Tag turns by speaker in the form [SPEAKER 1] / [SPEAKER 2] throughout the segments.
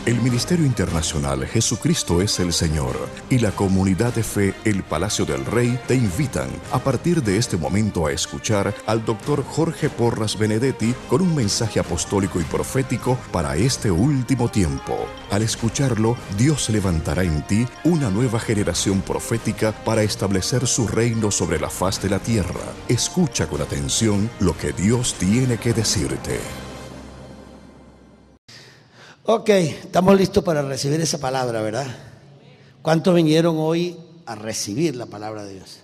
[SPEAKER 1] El Ministerio Internacional Jesucristo es el Señor y la Comunidad de Fe El Palacio del Rey te invitan a partir de este momento a escuchar al Dr. Jorge Porras Benedetti con un mensaje apostólico y profético para este último tiempo. Al escucharlo, Dios levantará en ti una nueva generación profética para establecer su reino sobre la faz de la tierra. Escucha con atención lo que Dios tiene que decirte.
[SPEAKER 2] Ok, estamos listos para recibir esa palabra, ¿verdad? ¿Cuántos vinieron hoy a recibir la palabra de Dios?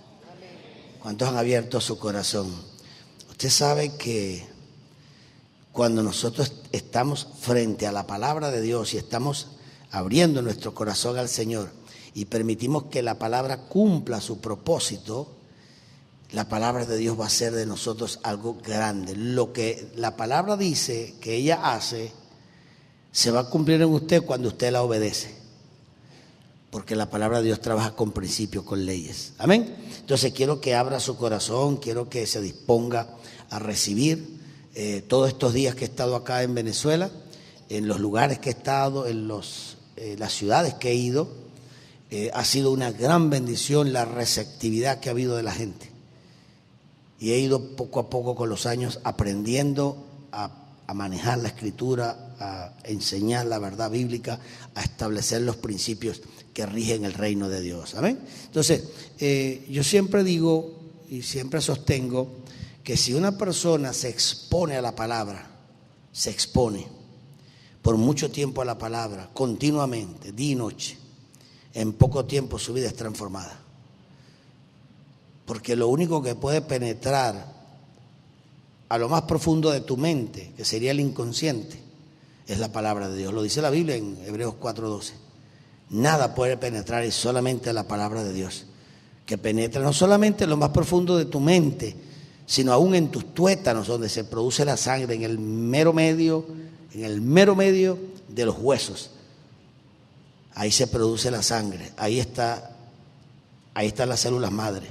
[SPEAKER 2] ¿Cuántos han abierto su corazón? Usted sabe que cuando nosotros estamos frente a la palabra de Dios y estamos abriendo nuestro corazón al Señor y permitimos que la palabra cumpla su propósito, la palabra de Dios va a ser de nosotros algo grande. Lo que la palabra dice que ella hace se va a cumplir en usted cuando usted la obedece, porque la palabra de Dios trabaja con principios, con leyes. Amén. Entonces quiero que abra su corazón, quiero que se disponga a recibir todos estos días que he estado acá en Venezuela, en los lugares que he estado, en las ciudades que he ido. Ha sido una gran bendición la receptividad que ha habido de la gente, y he ido poco a poco con los años aprendiendo a manejar la escritura, a enseñar la verdad bíblica, a establecer los principios que rigen el reino de Dios. Amén. Entonces, yo siempre digo y siempre sostengo que si una persona se expone a la palabra, se expone por mucho tiempo a la palabra, continuamente, día y noche, en poco tiempo su vida es transformada. Porque lo único que puede penetrar a lo más profundo de tu mente, que sería el inconsciente, es la palabra de Dios. Lo dice la Biblia en Hebreos 4:12. Nada puede penetrar, y solamente la palabra de Dios, que penetra no solamente en lo más profundo de tu mente, sino aún en tus tuétanos, donde se produce la sangre, en el mero medio de los huesos. Ahí se produce la sangre, ahí están las células madre,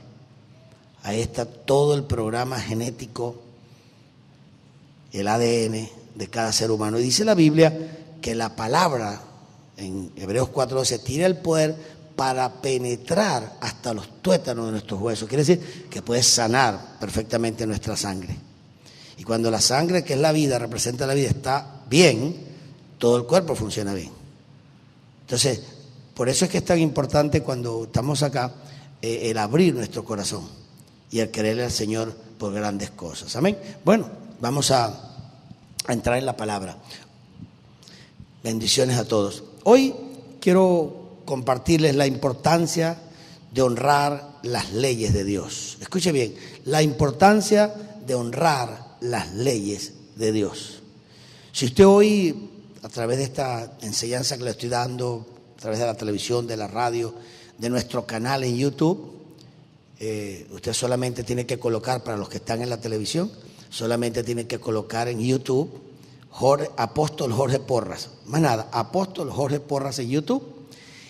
[SPEAKER 2] ahí está todo el programa genético, el ADN de cada ser humano. Y dice la Biblia que la palabra, en Hebreos 4:12, tiene el poder para penetrar hasta los tuétanos de nuestros huesos. Quiere decir que puede sanar perfectamente nuestra sangre. Y cuando la sangre, que es la vida, representa la vida, está bien, todo el cuerpo funciona bien. Entonces, por eso es que es tan importante cuando estamos acá, el abrir nuestro corazón y el creerle al Señor por grandes cosas. Amén. Bueno, vamos a entrar en la palabra. Bendiciones a todos. Hoy quiero compartirles la importancia de honrar las leyes de Dios. Escuche bien, la importancia de honrar las leyes de Dios. Si usted hoy, a través de esta enseñanza que le estoy dando, a través de la televisión, de la radio, de nuestro canal en YouTube, usted solamente tiene que colocar, para los que están en la televisión, solamente tiene que colocar en YouTube Apóstol Jorge Porras. Más nada, Apóstol Jorge Porras en YouTube.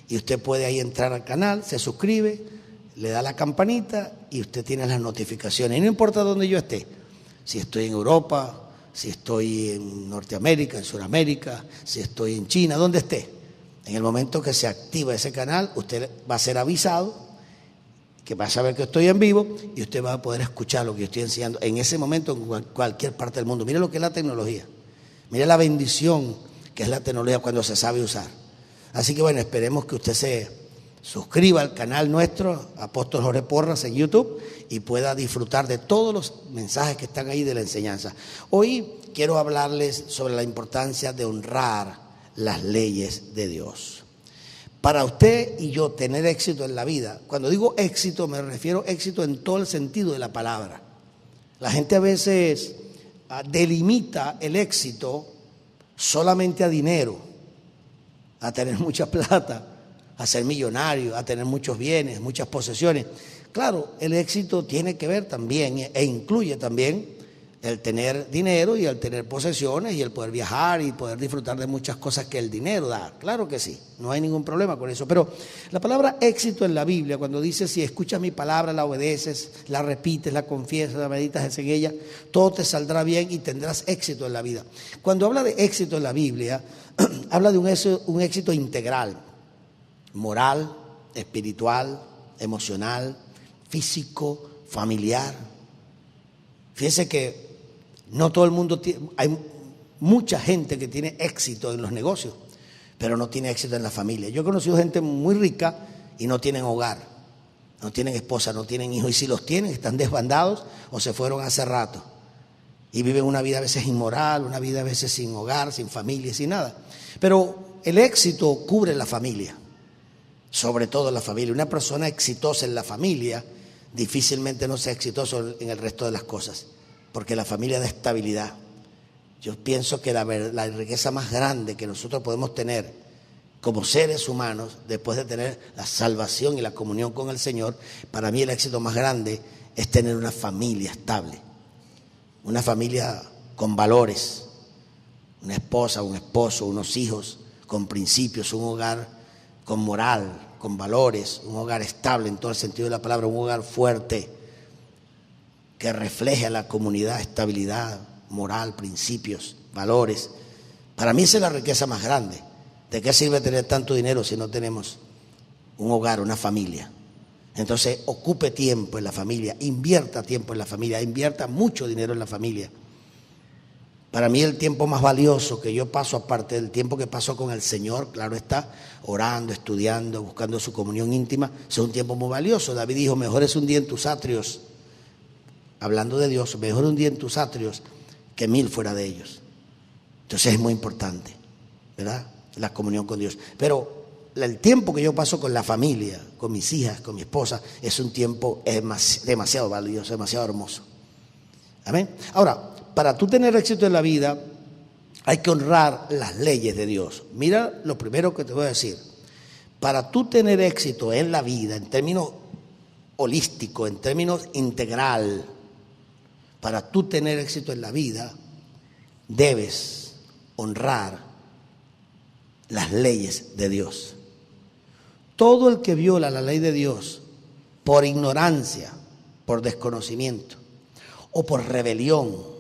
[SPEAKER 2] Y usted puede ahí entrar al canal, se suscribe, le da la campanita y usted tiene las notificaciones. Y no importa dónde yo esté, si estoy en Europa, si estoy en Norteamérica, en Sudamérica, si estoy en China, donde esté. En el momento que se activa ese canal, usted va a ser avisado, que va a saber que estoy en vivo, y usted va a poder escuchar lo que yo estoy enseñando en ese momento en cualquier parte del mundo. Mire lo que es la tecnología. Mire la bendición que es la tecnología cuando se sabe usar. Así que bueno, esperemos que usted se suscriba al canal nuestro, Apóstol Jorge Porras en YouTube, y pueda disfrutar de todos los mensajes que están ahí de la enseñanza. Hoy quiero hablarles sobre la importancia de honrar las leyes de Dios. Para usted y yo tener éxito en la vida, cuando digo éxito me refiero a éxito en todo el sentido de la palabra. La gente a veces delimita el éxito solamente a dinero, a tener mucha plata, a ser millonario, a tener muchos bienes, muchas posesiones. Claro, el éxito tiene que ver también e incluye también el tener dinero y el tener posesiones y el poder viajar y poder disfrutar de muchas cosas que el dinero da. Claro que sí, no hay ningún problema con eso. Pero la palabra éxito en la Biblia, cuando dice si escuchas mi palabra, la obedeces, la repites, la confiesas, la meditas en ella, todo te saldrá bien y tendrás éxito en la vida. Cuando habla de éxito en la Biblia, habla de un éxito integral, moral, espiritual, emocional, físico, familiar. Fíjese que no todo el mundo tiene, hay mucha gente que tiene éxito en los negocios, pero no tiene éxito en la familia. Yo he conocido gente muy rica y no tienen hogar, no tienen esposa, no tienen hijos, y si los tienen están desbandados o se fueron hace rato y viven una vida a veces inmoral, una vida a veces sin hogar, sin familia, sin nada. Pero el éxito cubre la familia, sobre todo la familia. Una persona exitosa en la familia difícilmente no sea exitoso en el resto de las cosas, porque la familia da estabilidad. Yo pienso que la riqueza más grande que nosotros podemos tener como seres humanos, después de tener la salvación y la comunión con el Señor, para mí el éxito más grande es tener una familia estable, una familia con valores, una esposa, un esposo, unos hijos con principios, un hogar con moral, con valores, un hogar estable en todo el sentido de la palabra, un hogar fuerte que refleje a la comunidad estabilidad moral, principios, valores. Para mí esa es la riqueza más grande. ¿De qué sirve tener tanto dinero si no tenemos un hogar, una familia? Entonces ocupe tiempo en la familia, invierta tiempo en la familia, invierta mucho dinero en la familia. Para mí el tiempo más valioso que yo paso, aparte del tiempo que paso con el Señor, claro está, orando, estudiando, buscando su comunión íntima, es un tiempo muy valioso. David dijo, mejor es un día en tus atrios, hablando de Dios, mejor un día en tus atrios que 1000 fuera de ellos. Entonces es muy importante, ¿verdad? La comunión con Dios. Pero el tiempo que yo paso con la familia, con mis hijas, con mi esposa, es un tiempo demasiado valioso, demasiado hermoso. Amén. Ahora, para tú tener éxito en la vida, hay que honrar las leyes de Dios. Mira lo primero que te voy a decir. Para tú tener éxito en la vida, en términos holísticos, en términos integral, para tú tener éxito en la vida, debes honrar las leyes de Dios. Todo el que viola la ley de Dios por ignorancia, por desconocimiento o por rebelión,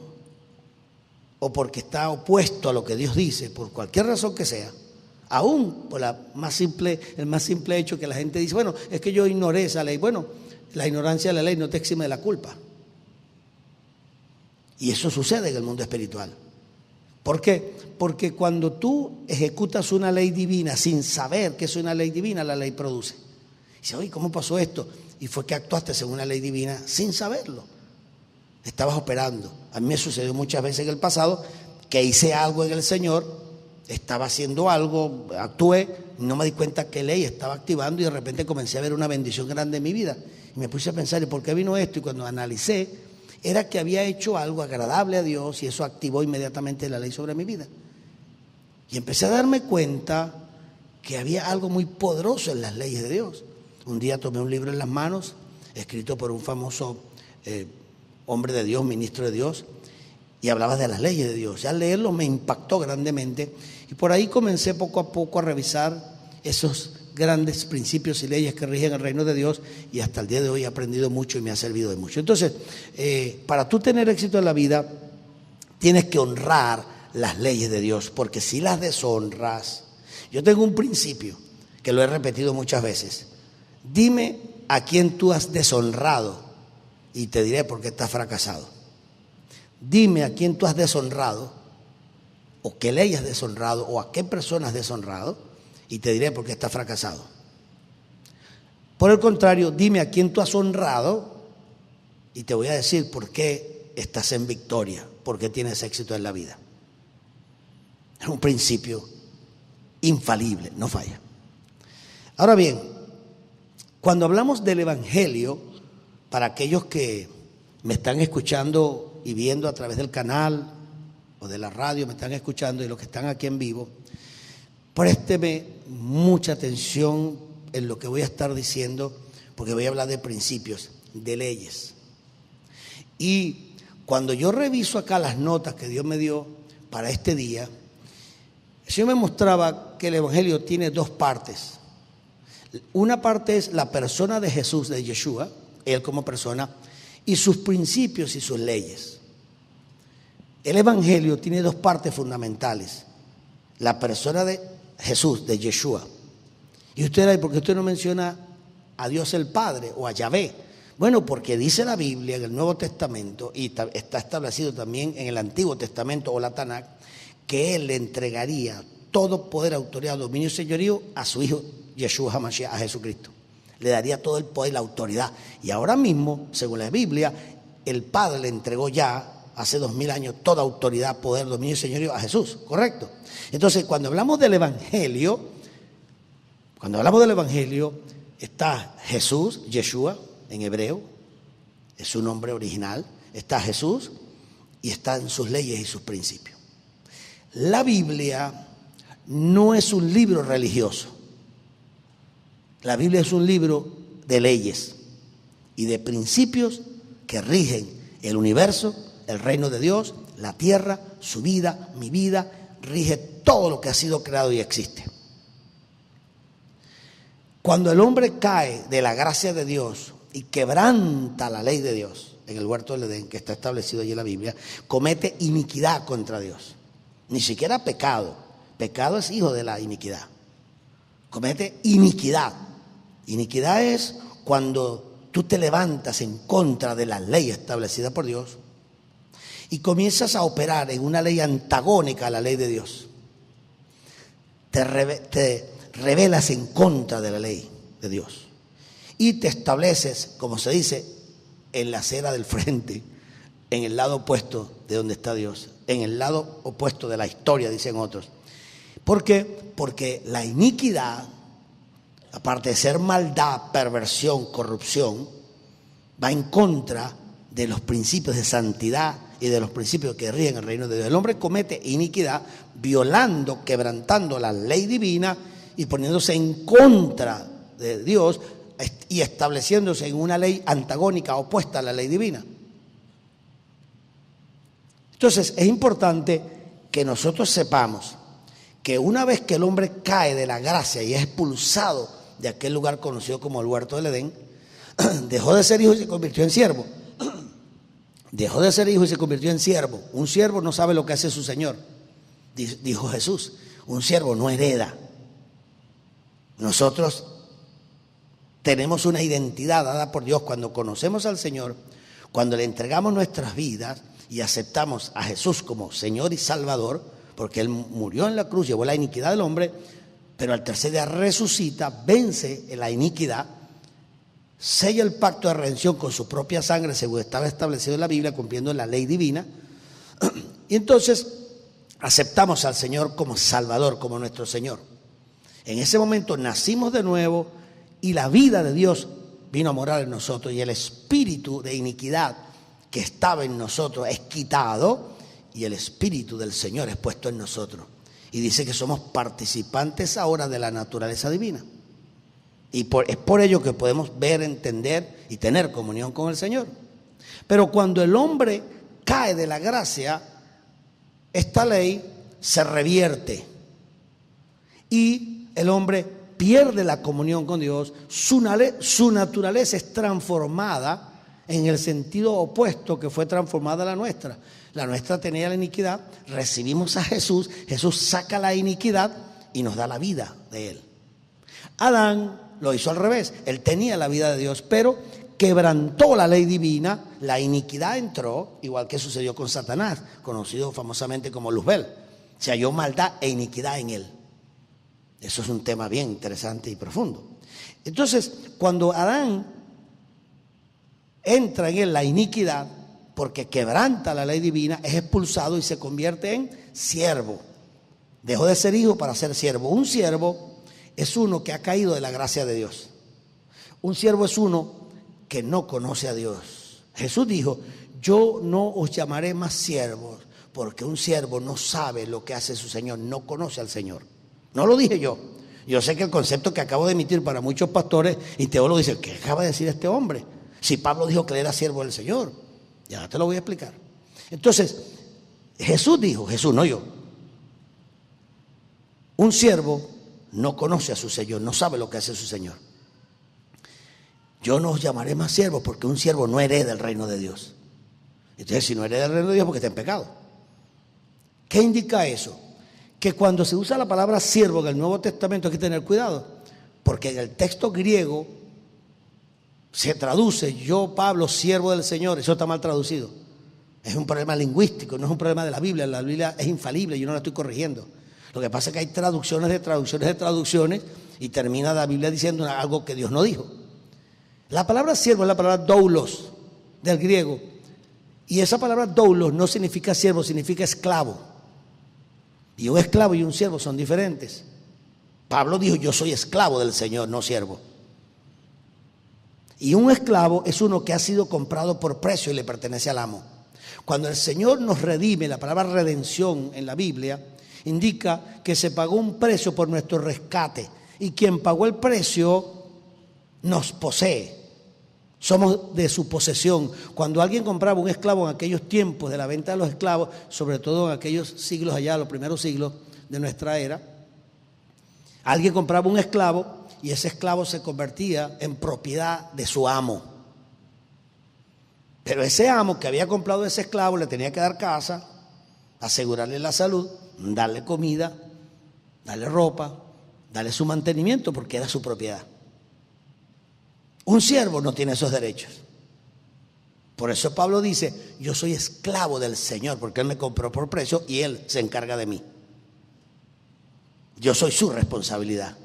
[SPEAKER 2] o porque está opuesto a lo que Dios dice, por cualquier razón que sea, aún por el más simple hecho que la gente dice, bueno, es que yo ignoré esa ley. Bueno, la ignorancia de la ley no te exime de la culpa. Y eso sucede en el mundo espiritual. ¿Por qué? Porque cuando tú ejecutas una ley divina sin saber que es una ley divina, la ley produce. Dice, oye, ¿cómo pasó esto? Y fue que actuaste según una ley divina sin saberlo. Estabas operando. A mí me sucedió muchas veces en el pasado que hice algo en el Señor, estaba haciendo algo, actué, no me di cuenta qué ley estaba activando y de repente comencé a ver una bendición grande en mi vida. Y me puse a pensar, ¿y por qué vino esto? Y cuando analicé, era que había hecho algo agradable a Dios y eso activó inmediatamente la ley sobre mi vida. Y empecé a darme cuenta que había algo muy poderoso en las leyes de Dios. Un día tomé un libro en las manos, escrito por un famoso hombre de Dios, ministro de Dios, y hablaba de las leyes de Dios. Ya al leerlo me impactó grandemente y por ahí comencé poco a poco a revisar esos grandes principios y leyes que rigen el reino de Dios y hasta el día de hoy he aprendido mucho y me ha servido de mucho. Entonces, para tú tener éxito en la vida, tienes que honrar las leyes de Dios, porque si las deshonras, yo tengo un principio que lo he repetido muchas veces: dime a quién tú has deshonrado y te diré por qué estás fracasado. Dime a quién tú has deshonrado, o qué ley has deshonrado, o a qué persona has deshonrado, y te diré por qué estás fracasado. Por el contrario, dime a quién tú has honrado, y te voy a decir por qué estás en victoria, por qué tienes éxito en la vida. Es un principio infalible, no falla. Ahora bien, cuando hablamos del Evangelio, para aquellos que me están escuchando y viendo a través del canal o de la radio, me están escuchando, y los que están aquí en vivo, présteme mucha atención en lo que voy a estar diciendo, porque voy a hablar de principios, de leyes. Y Cuando yo reviso acá las notas que Dios me dio para este día, el Señor me mostraba que el Evangelio tiene dos partes. Una parte es la persona de Jesús, de Yeshua, Él como persona, y sus principios y sus leyes. El Evangelio tiene dos partes fundamentales. La persona de Jesús, de Yeshua. Y usted dirá, ¿por qué usted no menciona a Dios el Padre o a Yahvé? Bueno, porque dice la Biblia en el Nuevo Testamento, y está establecido también en el Antiguo Testamento o la Tanakh, que Él le entregaría todo poder, autoridad, dominio y señorío a su Hijo Yeshua HaMashiach, a Jesucristo. Le daría todo el poder y la autoridad. Y ahora mismo, según la Biblia, el Padre le entregó ya, hace 2000 años, toda autoridad, poder, dominio y señorío a Jesús, ¿correcto? Entonces, cuando hablamos del Evangelio, está Jesús, Yeshua, en hebreo, es su nombre original, está Jesús y están sus leyes y sus principios. La Biblia no es un libro religioso. La Biblia es un libro de leyes y de principios que rigen el universo, el reino de Dios, la tierra, su vida, mi vida, rige todo lo que ha sido creado y existe. Cuando el hombre cae de la gracia de Dios y quebranta la ley de Dios en el huerto del Edén, que está establecido allí en la Biblia, comete iniquidad contra Dios. Ni siquiera pecado. Pecado es hijo de la iniquidad. Comete iniquidad. Iniquidad es cuando tú te levantas en contra de la ley establecida por Dios y comienzas a operar en una ley antagónica a la ley de Dios. Te rebelas en contra de la ley de Dios y te estableces, como se dice, en la acera del frente, en el lado opuesto de donde está Dios, en el lado opuesto de la historia, dicen otros. ¿Por qué? Porque la iniquidad, aparte de ser maldad, perversión, corrupción, va en contra de los principios de santidad y de los principios que rigen el reino de Dios. El hombre comete iniquidad violando, quebrantando la ley divina y poniéndose en contra de Dios y estableciéndose en una ley antagónica, opuesta a la ley divina. Entonces es importante que nosotros sepamos que una vez que el hombre cae de la gracia y es expulsado de aquel lugar conocido como el huerto del Edén, dejó de ser hijo y se convirtió en siervo. Dejó de ser hijo y se convirtió en siervo. Un siervo no sabe lo que hace su señor, dijo Jesús. Un siervo no hereda. Nosotros tenemos una identidad dada por Dios cuando conocemos al Señor, cuando le entregamos nuestras vidas y aceptamos a Jesús como Señor y Salvador, porque Él murió en la cruz, llevó la iniquidad del hombre, pero al tercer día resucita, vence la iniquidad, sella el pacto de redención con su propia sangre, según estaba establecido en la Biblia, cumpliendo la ley divina, y entonces aceptamos al Señor como Salvador, como nuestro Señor. En ese momento nacimos de nuevo y la vida de Dios vino a morar en nosotros y el espíritu de iniquidad que estaba en nosotros es quitado y el espíritu del Señor es puesto en nosotros. Y dice que somos participantes ahora de la naturaleza divina. Y es por ello que podemos ver, entender y tener comunión con el Señor. Pero cuando el hombre cae de la gracia, esta ley se revierte y el hombre pierde la comunión con Dios. Su naturaleza es transformada en el sentido opuesto que fue transformada la nuestra. La nuestra tenía la iniquidad, recibimos a Jesús, Jesús saca la iniquidad y nos da la vida de Él. Adán lo hizo al revés, él tenía la vida de Dios, pero quebrantó la ley divina, la iniquidad entró, igual que sucedió con Satanás, conocido famosamente como Luzbel. Se halló maldad e iniquidad en él. Eso es un tema bien interesante y profundo. Entonces, cuando Adán entra en él la iniquidad, porque quebranta la ley divina, es expulsado y se convierte en siervo. Dejó de ser hijo para ser siervo. Un siervo es uno que ha caído de la gracia de Dios. Un siervo es uno que no conoce a Dios. Jesús dijo, yo no os llamaré más siervos, porque un siervo no sabe lo que hace su Señor, no conoce al Señor. No lo dije yo. Yo sé que el concepto que acabo de emitir para muchos pastores y teólogos dicen, ¿qué acaba de decir este hombre? Si Pablo dijo que él era siervo del Señor. Ya te lo voy a explicar. Entonces, Jesús dijo, Jesús, no yo, un siervo no conoce a su Señor, no sabe lo que hace su Señor. Yo no os llamaré más siervos porque un siervo no hereda el reino de Dios. Entonces, si no hereda el reino de Dios, porque está en pecado. ¿Qué indica eso? Que cuando se usa la palabra siervo en el Nuevo Testamento hay que tener cuidado, porque en el texto griego se traduce, yo Pablo, siervo del Señor, eso está mal traducido. Es un problema lingüístico, no es un problema de la Biblia es infalible, yo no la estoy corrigiendo. Lo que pasa es que hay traducciones de traducciones y termina la Biblia diciendo algo que Dios no dijo. La palabra siervo es la palabra doulos del griego, y esa palabra doulos no significa siervo, significa esclavo. Y un esclavo y un siervo son diferentes. Pablo dijo, yo soy esclavo del Señor, no siervo. Y un esclavo es uno que ha sido comprado por precio y le pertenece al amo. Cuando el Señor nos redime, la palabra redención en la Biblia indica que se pagó un precio por nuestro rescate, y quien pagó el precio nos posee. Somos de su posesión. Cuando alguien compraba un esclavo en aquellos tiempos de la venta de los esclavos, sobre todo en aquellos siglos allá, los primeros siglos de nuestra era, alguien compraba un esclavo y ese esclavo se convertía en propiedad de su amo. Pero ese amo que había comprado ese esclavo le tenía que dar casa, asegurarle la salud, darle comida, darle ropa, darle su mantenimiento, porque era su propiedad. Un siervo no tiene esos derechos. Por eso Pablo dice, yo soy esclavo del Señor, porque Él me compró por precio y Él se encarga de mí. Yo soy su responsabilidad.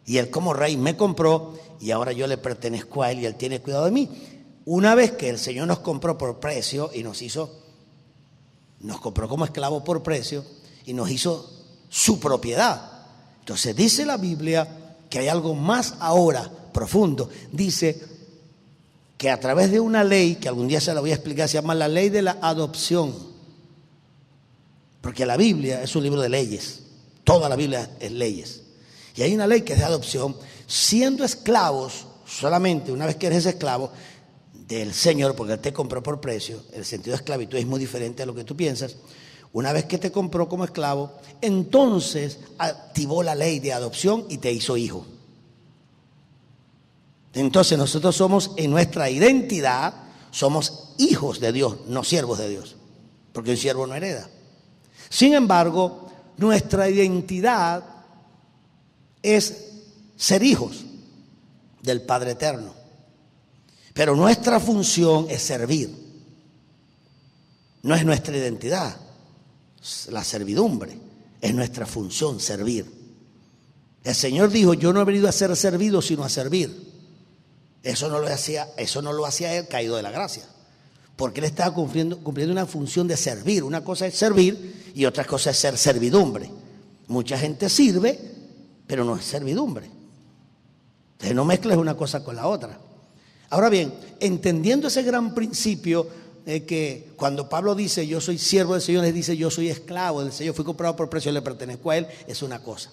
[SPEAKER 2] Y Él como rey me compró y ahora yo le pertenezco a Él y Él tiene cuidado de mí. Una vez que el Señor nos compró por precio y nos compró como esclavo por precio y nos hizo su propiedad. Entonces dice la Biblia que hay algo más ahora profundo. Dice que a través de una ley, que algún día se la voy a explicar, se llama la ley de la adopción. Porque la Biblia es un libro de leyes. Toda la Biblia es leyes. Y hay una ley que es de adopción. Siendo esclavos, solamente una vez que eres esclavo del Señor, porque Él te compró por precio, el sentido de esclavitud es muy diferente a lo que tú piensas. Una vez que te compró como esclavo, entonces activó la ley de adopción y te hizo hijo. Entonces nosotros somos, en nuestra identidad, somos hijos de Dios, no siervos de Dios, porque un siervo no hereda. Sin embargo, nuestra identidad es ser hijos del Padre Eterno, pero nuestra función es servir. No es nuestra identidad la servidumbre, es nuestra función servir. El Señor dijo, yo no he venido a ser servido sino a servir. Eso no lo hacía Él caído de la gracia, porque Él estaba cumpliendo una función de servir. Una cosa es servir y otra cosa es ser servidumbre. Mucha gente sirve, pero no es servidumbre. Entonces no mezcles una cosa con la otra. Ahora bien, entendiendo ese gran principio, que cuando Pablo dice yo soy siervo del Señor, él dice yo soy esclavo del Señor, fui comprado por precio, le pertenezco a Él, es una cosa.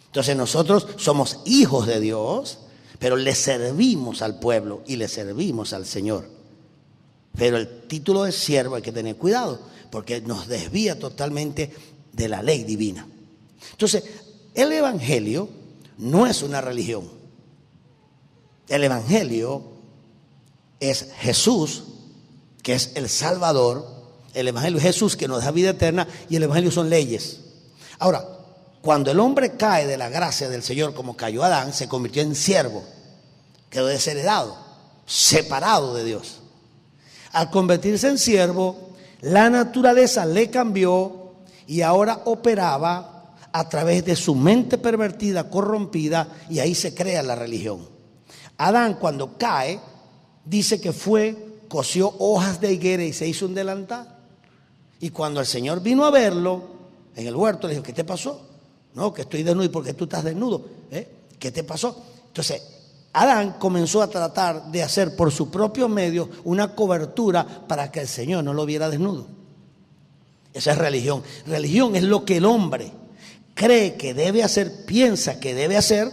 [SPEAKER 2] Entonces nosotros somos hijos de Dios, pero le servimos al pueblo y le servimos al Señor. Pero el título de siervo hay que tener cuidado, porque nos desvía totalmente de la ley divina. Entonces, el Evangelio no es una religión. El Evangelio es Jesús, que es el Salvador. El Evangelio es Jesús, que nos da vida eterna, y el Evangelio son leyes. Ahora, cuando el hombre cae de la gracia del Señor, como cayó Adán, se convirtió en siervo, quedó desheredado, separado de Dios. Al convertirse en siervo, la naturaleza le cambió y ahora operaba a través de su mente pervertida, corrompida, y ahí se crea la religión. Adán, cuando cae, dice que cosió hojas de higuera y se hizo un delantal. Y cuando el Señor vino a verlo en el huerto, le dijo, ¿qué te pasó? No, que estoy desnudo. ¿Y por qué tú estás desnudo? ¿Qué te pasó? Entonces, Adán comenzó a tratar de hacer por su propio medio una cobertura para que el Señor no lo viera desnudo. Esa es religión. Religión es lo que el hombre cree que debe hacer, piensa que debe hacer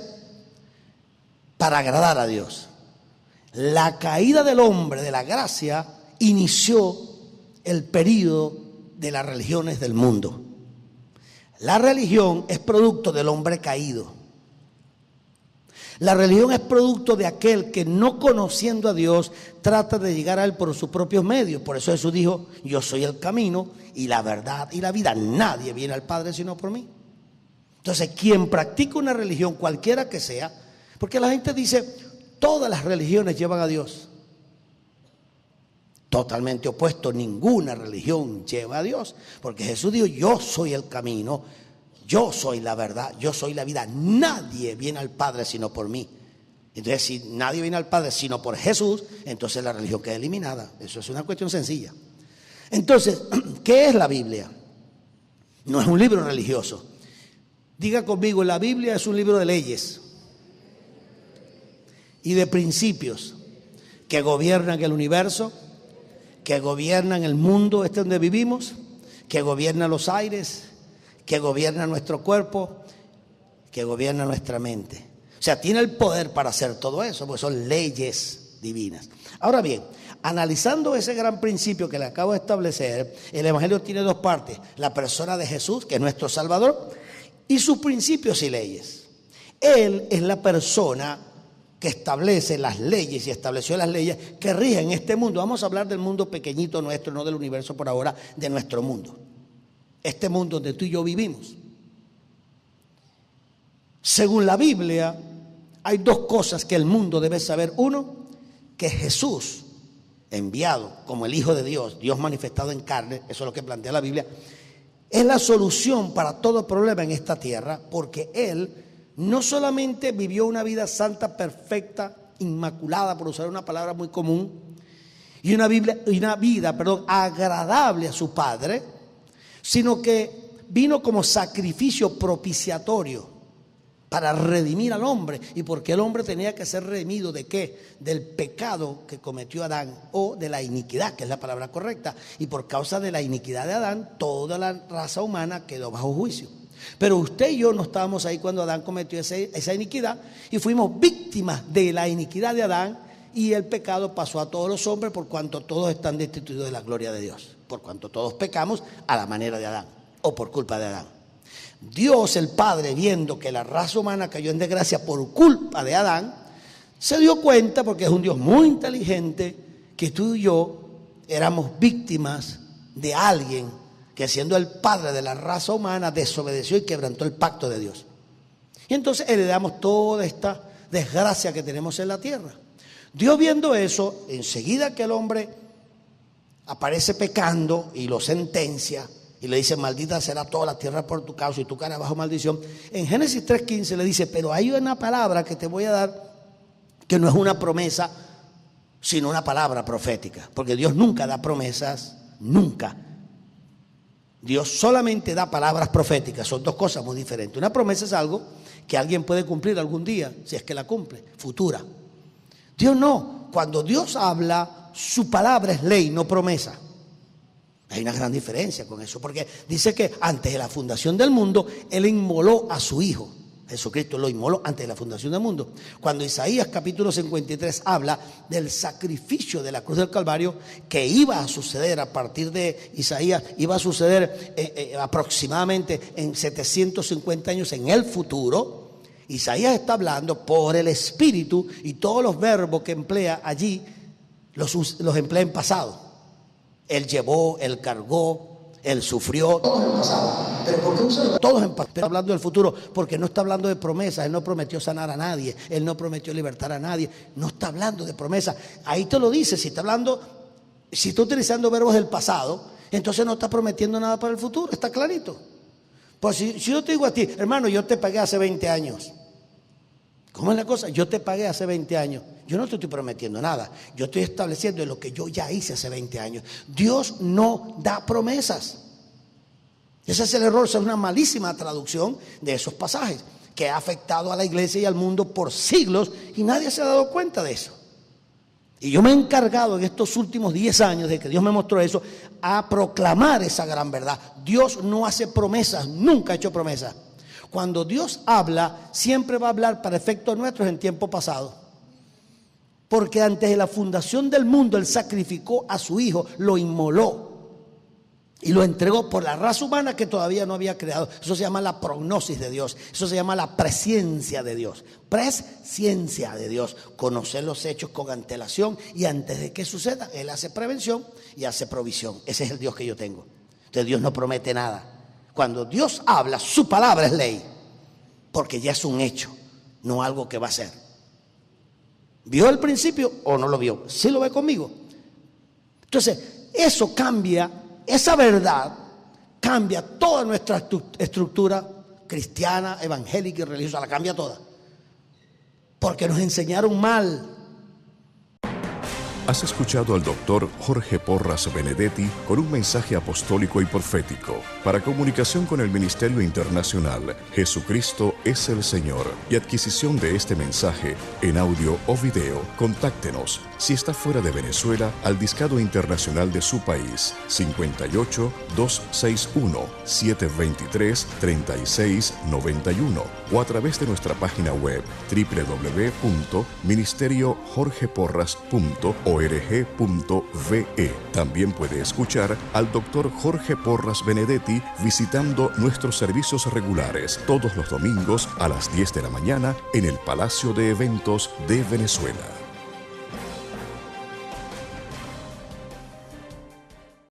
[SPEAKER 2] para agradar a Dios. La caída del hombre de la gracia inició el período de las religiones del mundo. La religión es producto del hombre caído. La religión es producto de aquel que, no conociendo a Dios, trata de llegar a Él por sus propios medios. Por eso Jesús dijo: yo soy el camino y la verdad y la vida. Nadie viene al Padre sino por mí. Entonces, quien practica una religión, cualquiera que sea, porque la gente dice, todas las religiones llevan a Dios. Totalmente opuesto, ninguna religión lleva a Dios. Porque Jesús dijo: yo soy el camino, yo soy la verdad, yo soy la vida. Nadie viene al Padre sino por mí. Entonces, si nadie viene al Padre sino por Jesús, entonces la religión queda eliminada. Eso es una cuestión sencilla. Entonces, ¿qué es la Biblia? No es un libro religioso. Diga conmigo: la Biblia es un libro de leyes y de principios que gobiernan el universo, que gobiernan el mundo este donde vivimos, que gobiernan los aires, que gobierna nuestro cuerpo, que gobierna nuestra mente. O sea, tiene el poder para hacer todo eso, porque son leyes divinas. Ahora bien, analizando ese gran principio que le acabo de establecer, el Evangelio tiene dos partes: la persona de Jesús, que es nuestro Salvador, y sus principios y leyes. Él es la persona que establece las leyes y estableció las leyes que rigen este mundo. Vamos a hablar del mundo pequeñito nuestro, no del universo por ahora, de nuestro mundo. Este mundo donde tú y yo vivimos. Según la Biblia, hay dos cosas que el mundo debe saber. Uno, que Jesús, enviado como el Hijo de Dios, Dios manifestado en carne, eso es lo que plantea la Biblia, es la solución para todo problema en esta tierra, porque Él no solamente vivió una vida santa, perfecta, inmaculada, por usar una palabra muy común, y una vida agradable a su Padre, sino que vino como sacrificio propiciatorio para redimir al hombre. ¿Y porque el hombre tenía que ser redimido de qué? Del pecado que cometió Adán, o de la iniquidad, que es la palabra correcta. Y por causa de la iniquidad de Adán, toda la raza humana quedó bajo juicio. Pero usted y yo no estábamos ahí cuando Adán cometió esa iniquidad, y fuimos víctimas de la iniquidad de Adán, y el pecado pasó a todos los hombres, por cuanto todos están destituidos de la gloria de Dios, por cuanto todos pecamos a la manera de Adán, o por culpa de Adán. Dios el Padre, viendo que la raza humana cayó en desgracia por culpa de Adán, se dio cuenta, porque es un Dios muy inteligente, que tú y yo éramos víctimas de alguien que, siendo el padre de la raza humana, desobedeció y quebrantó el pacto de Dios. Y entonces heredamos toda esta desgracia que tenemos en la tierra. Dios, viendo eso, enseguida que el hombre aparece pecando y lo sentencia y le dice: maldita será toda la tierra por tu causa y tu cara bajo maldición. En Génesis 3:15 le dice: pero hay una palabra que te voy a dar que no es una promesa, sino una palabra profética. Porque Dios nunca da promesas, nunca. Dios solamente da palabras proféticas. Son dos cosas muy diferentes. Una promesa es algo que alguien puede cumplir algún día, si es que la cumple, futura. Dios no. Cuando Dios habla, su palabra es ley, no promesa. Hay una gran diferencia con eso, porque dice que antes de la fundación del mundo, Él inmoló a su Hijo. Jesucristo lo inmoló antes de la fundación del mundo. Cuando Isaías capítulo 53 habla del sacrificio de la cruz del Calvario, que iba a suceder a partir de Isaías, iba a suceder aproximadamente en 750 años en el futuro, Isaías está hablando por el Espíritu, y todos los verbos que emplea allí los emplea en pasado. Él llevó, Él cargó, Él sufrió, todos en pasado. ¿Pero por qué usa todos en pasado? Está hablando del futuro, porque no está hablando de promesas. Él no prometió sanar a nadie, Él no prometió libertar a nadie. No está hablando de promesas. Ahí te lo dice. Si está utilizando verbos del pasado, entonces no está prometiendo nada para el futuro. Está clarito. Pues si yo te digo a ti: hermano, yo te pagué hace 20 años. ¿Cómo es la cosa? Yo te pagué hace 20 años. Yo no te estoy prometiendo nada. Yo estoy estableciendo lo que yo ya hice hace 20 años. Dios no da promesas. Ese es el error. Esa es una malísima traducción de esos pasajes, que ha afectado a la iglesia y al mundo por siglos, y nadie se ha dado cuenta de eso. Y yo me he encargado en estos últimos 10 años, de que Dios me mostró eso, a proclamar esa gran verdad. Dios no hace promesas, nunca ha hecho promesas. Cuando Dios habla, siempre va a hablar para efectos nuestros en tiempo pasado. Porque antes de la fundación del mundo, Él sacrificó a su Hijo, lo inmoló. Y lo entregó por la raza humana que todavía no había creado. Eso se llama la prognosis de Dios. Eso se llama la presciencia de Dios. Presciencia de Dios. Conocer los hechos con antelación y antes de que suceda, Él hace prevención y hace provisión. Ese es el Dios que yo tengo. Entonces Dios no promete nada. Cuando Dios habla, su palabra es ley. Porque ya es un hecho, no algo que va a ser. ¿Vio el principio o no lo vio? ¿Sí lo ve conmigo? Entonces, eso cambia. Esa verdad cambia toda nuestra estructura cristiana, evangélica y religiosa, la cambia toda. Porque nos enseñaron mal.
[SPEAKER 1] Has escuchado al doctor Jorge Porras Benedetti con un mensaje apostólico y profético. Para comunicación con el Ministerio Internacional Jesucristo es el Señor y adquisición de este mensaje en audio o video, contáctenos si está fuera de Venezuela al discado internacional de su país 58 261 723 3691 o a través de nuestra página web www.ministeriojorgeporras.org. También puede escuchar al doctor Jorge Porras Benedetti visitando nuestros servicios regulares todos los domingos a las 10 de la mañana en el Palacio de Eventos de Venezuela.